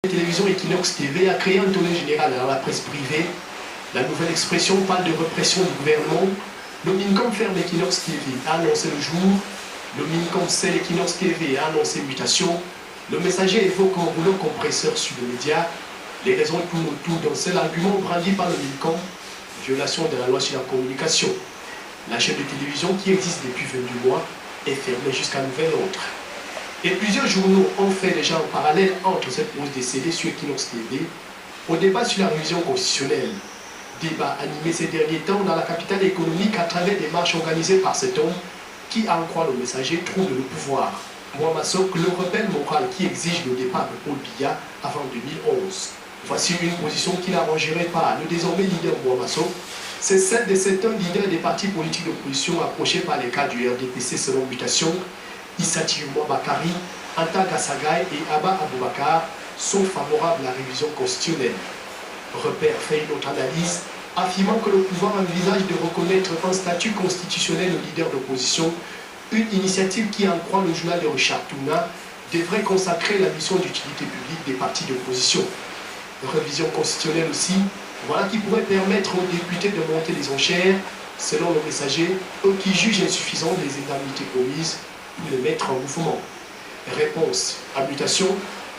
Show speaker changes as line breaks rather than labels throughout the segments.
La télévision Equinox TV a créé un tollé général dans la presse privée. La nouvelle expression parle de répression du gouvernement. Le MINCOM ferme Equinox TV a annoncé le jour. Le MINCOM scelle Equinox TV a annoncé mutation. Le messager évoque un rouleau compresseur sur le média. Les raisons tournent autour d'un seul argument brandi par le MINCOM, violation de la loi sur la communication. La chaîne de télévision qui existe depuis 22 mois est fermée jusqu'à nouvel ordre. Et plusieurs journaux ont fait déjà un parallèle entre cette pause décédée sur Equinox TV au débat sur la révision constitutionnelle. Débat animé ces derniers temps dans la capitale économique à travers des marches organisées par cet homme qui, à en croire le messager, trouble le pouvoir. Mohamed Sok, le rebelle moral qui exige le départ de Paul Biya avant 2011. Voici une position qui n'arrangerait pas le désormais leader Mohamed Sok. C'est celle de certains leaders des partis politiques d'opposition approchés par les cas du RDPC selon mutation. Issa Tirmoua Bakari, Anta Gassagaï et Abba Aboubakar sont favorables à la révision constitutionnelle. Repère fait une autre analyse, affirmant que le pouvoir envisage de reconnaître un statut constitutionnel au leader d'opposition, une initiative qui, en croit le journal de Richard Touna, devrait consacrer la mission d'utilité publique des partis d'opposition. Révision constitutionnelle aussi, voilà qui pourrait permettre aux députés de monter les enchères, selon le messager, eux qui jugent insuffisantes les indemnités commises pour les mettre en mouvement. Réponse à mutation,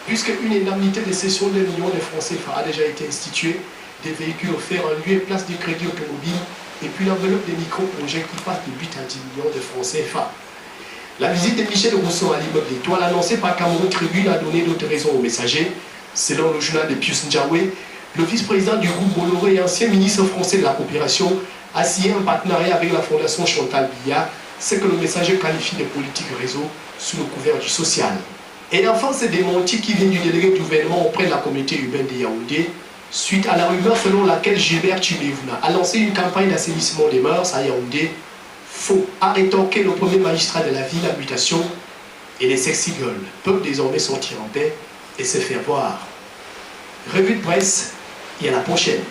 puisque une indemnité de cession de millions de francs CFA a déjà été instituée, des véhicules offerts en lieu et place du crédit automobile, et puis l'enveloppe des micro-projets qui passe de 8 à 10 millions de francs CFA. La visite de Michel Rousseau à l'immeuble d'Étoile annoncée par Cameroun Tribune a donné d'autres raisons aux messagers. Selon le journal de Pius Ndjawé, le vice-président du groupe Bolloré et ancien ministre français de la coopération a signé un partenariat avec la fondation Chantal Biya, ce que le messager qualifie de politique réseau sous le couvert du social. Et enfin, c'est démenti qui vient du délégué du gouvernement auprès de la communauté urbaine de Yaoundé, suite à la rumeur selon laquelle Gilbert Tumévouna a lancé une campagne d'assainissement des mœurs à Yaoundé. Faux, a rétorqué le premier magistrat de la ville à mutation, et les sexy girls peuvent désormais sortir en paix et se faire voir. Revue de presse et à la prochaine.